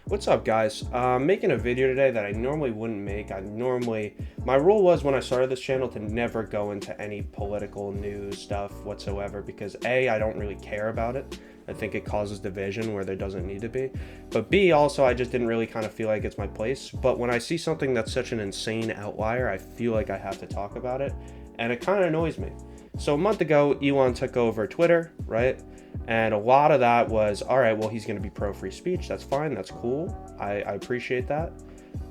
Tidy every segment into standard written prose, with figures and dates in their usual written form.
What's up, guys? I'm making a video today that I normally wouldn't make. My rule was when I started this channel to never go into any political news stuff whatsoever because A, I don't really care about it. I think it causes division where there doesn't need to be. But B, also, I just didn't really kind of feel like it's my place. But when I see something that's such an insane outlier, I feel like I have to talk about it. And it kind of annoys me. So a month ago, Elon took over Twitter, right? And a lot of that was, all right, well, he's going to be pro free speech. That's fine. That's cool. I appreciate that.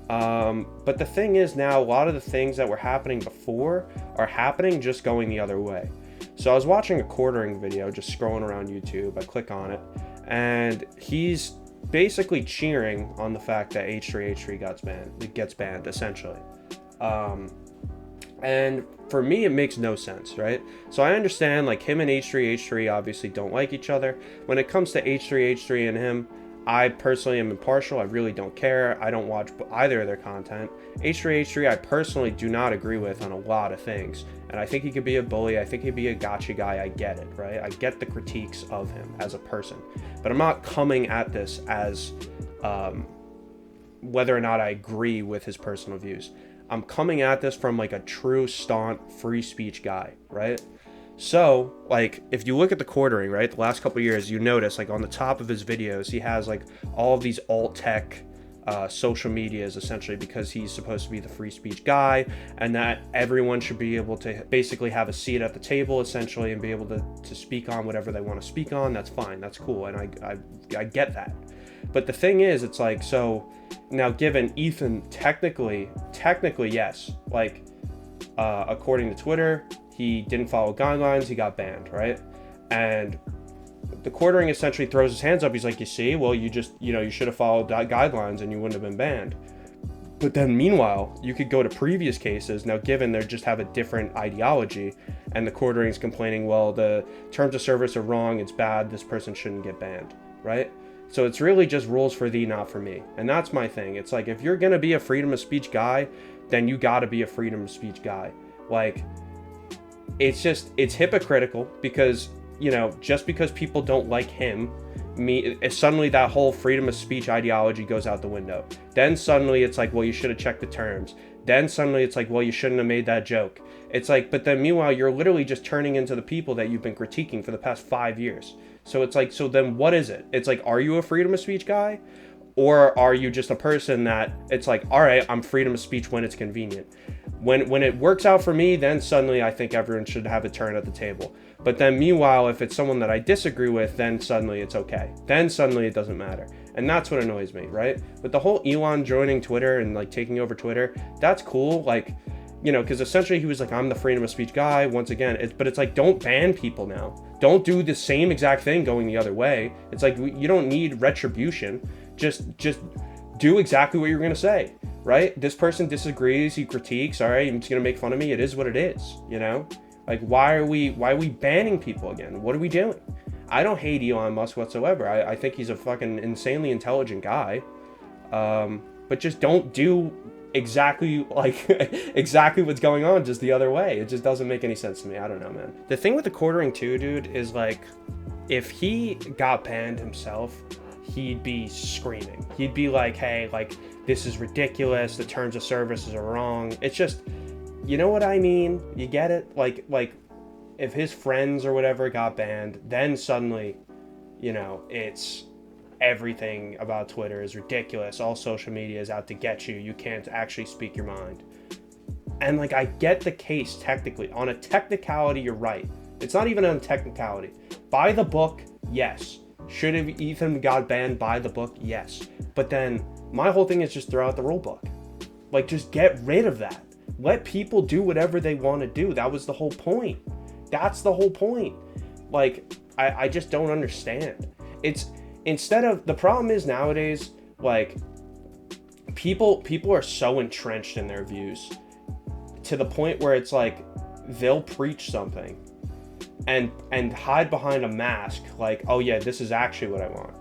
But the thing is now, a lot of the things that were happening before are happening just going the other way. So I was watching a quartering video, just scrolling around YouTube. I click on it, and he's basically cheering on the fact that H3H3 gets banned, essentially. And for me, it makes no sense, right? So I understand, like, him and H3H3 obviously don't like each other. When it comes to H3H3 and him, I personally am impartial. I really don't care. I don't watch either of their content. H3H3, I personally do not agree with on a lot of things. And I think he could be a bully. I think he'd be a gotcha guy. I get it, right? I get the critiques of him as a person. But I'm not coming at this as whether or not I agree with his personal views. I'm coming at this from like a true staunch free speech guy, right? So, like, if you look at the quartering, right, the last couple of years, you notice, like, on the top of his videos, he has, like, all of these alt-tech social medias, essentially, because he's supposed to be the free speech guy, and that everyone should be able to basically have a seat at the table, essentially, and be able to speak on whatever they want to speak on. That's fine. That's cool. And I get that. But the thing is, it's like, so now given Ethan, technically, yes, like, according to Twitter, he didn't follow guidelines, he got banned, right? And the quartering essentially throws his hands up. He's like, you see, well, you should have followed guidelines and you wouldn't have been banned. But then meanwhile, you could go to previous cases. Now, given they just have a different ideology, and the quartering's complaining, well, the terms of service are wrong, it's bad, this person shouldn't get banned, right? So it's really just rules for thee, not for me. And that's my thing. It's like, if you're going to be a freedom of speech guy, then you got to be a freedom of speech guy. Like, it's hypocritical because, just because people don't like him, suddenly that whole freedom of speech ideology goes out the window. Then suddenly it's like, well, you should have checked the terms. Then suddenly it's like, well, you shouldn't have made that joke. It's like, but then meanwhile, you're literally just turning into the people that you've been critiquing for the past 5 years. So it's like, so then what is it? It's like, are you a freedom of speech guy? Or are you just a person that it's like, all right, I'm freedom of speech when it's convenient. When it works out for me, then suddenly I think everyone should have a turn at the table. But then meanwhile, if it's someone that I disagree with, then suddenly it's okay. Then suddenly it doesn't matter. And that's what annoys me, right? With the whole Elon joining Twitter and like taking over Twitter, that's cool. Like, because essentially he was like, I'm the freedom of speech guy. Once again, but it's like, don't ban people now. Don't do the same exact thing going the other way. It's like, you don't need retribution. Just do exactly what you're going to say, right? This person disagrees, he critiques, all right, he's going to make fun of me. It is what it is, Like, why are we banning people again? What are we doing? I don't hate Elon Musk whatsoever. I think he's a fucking insanely intelligent guy. But just don't do exactly what's going on just the other way. It just doesn't make any sense to me. I don't know, man. The thing with the quartering too, dude, is like, if he got banned himself, he'd be screaming. He'd be like, hey, like, this is ridiculous. The terms of services are wrong. It's just, you know what I mean? You get it? Like if his friends or whatever got banned, then suddenly, it's everything about Twitter is ridiculous. All social media is out to get you. You can't actually speak your mind. And like, I get the case technically. On a technicality, you're right. It's not even on technicality. By the book, yes. Should have Ethan got banned by the book? Yes. But then my whole thing is just throw out the rule book. Like, just get rid of that. Let people do whatever they want to do. That was the whole point. That's the whole point. Like, I just don't understand. It's instead of, the problem is nowadays, like, people are so entrenched in their views to the point where it's like they'll preach something and hide behind a mask like, oh yeah, this is actually what I want.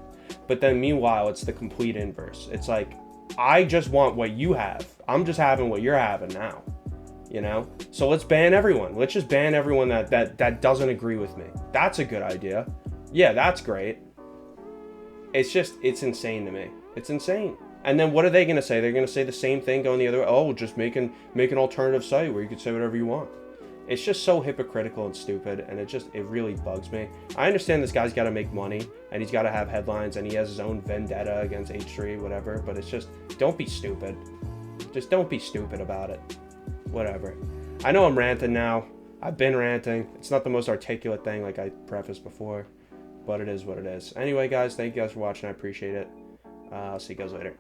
But then meanwhile, it's the complete inverse. It's like, I just want what you have. I'm just having what you're having now. So let's ban everyone. Let's just ban everyone that doesn't agree with me. That's a good idea. Yeah, that's great. It's insane to me. It's insane. And then what are they going to say? They're going to say the same thing going the other way. Oh, just make an alternative site where you can say whatever you want. It's just so hypocritical and stupid, and it really bugs me. I understand this guy's got to make money, and he's got to have headlines, and he has his own vendetta against H3, whatever, but it's just, don't be stupid. Just don't be stupid about it. Whatever. I know I'm ranting now. I've been ranting. It's not the most articulate thing like I prefaced before, but it is what it is. Anyway, guys, thank you guys for watching. I appreciate it. I'll see you guys later.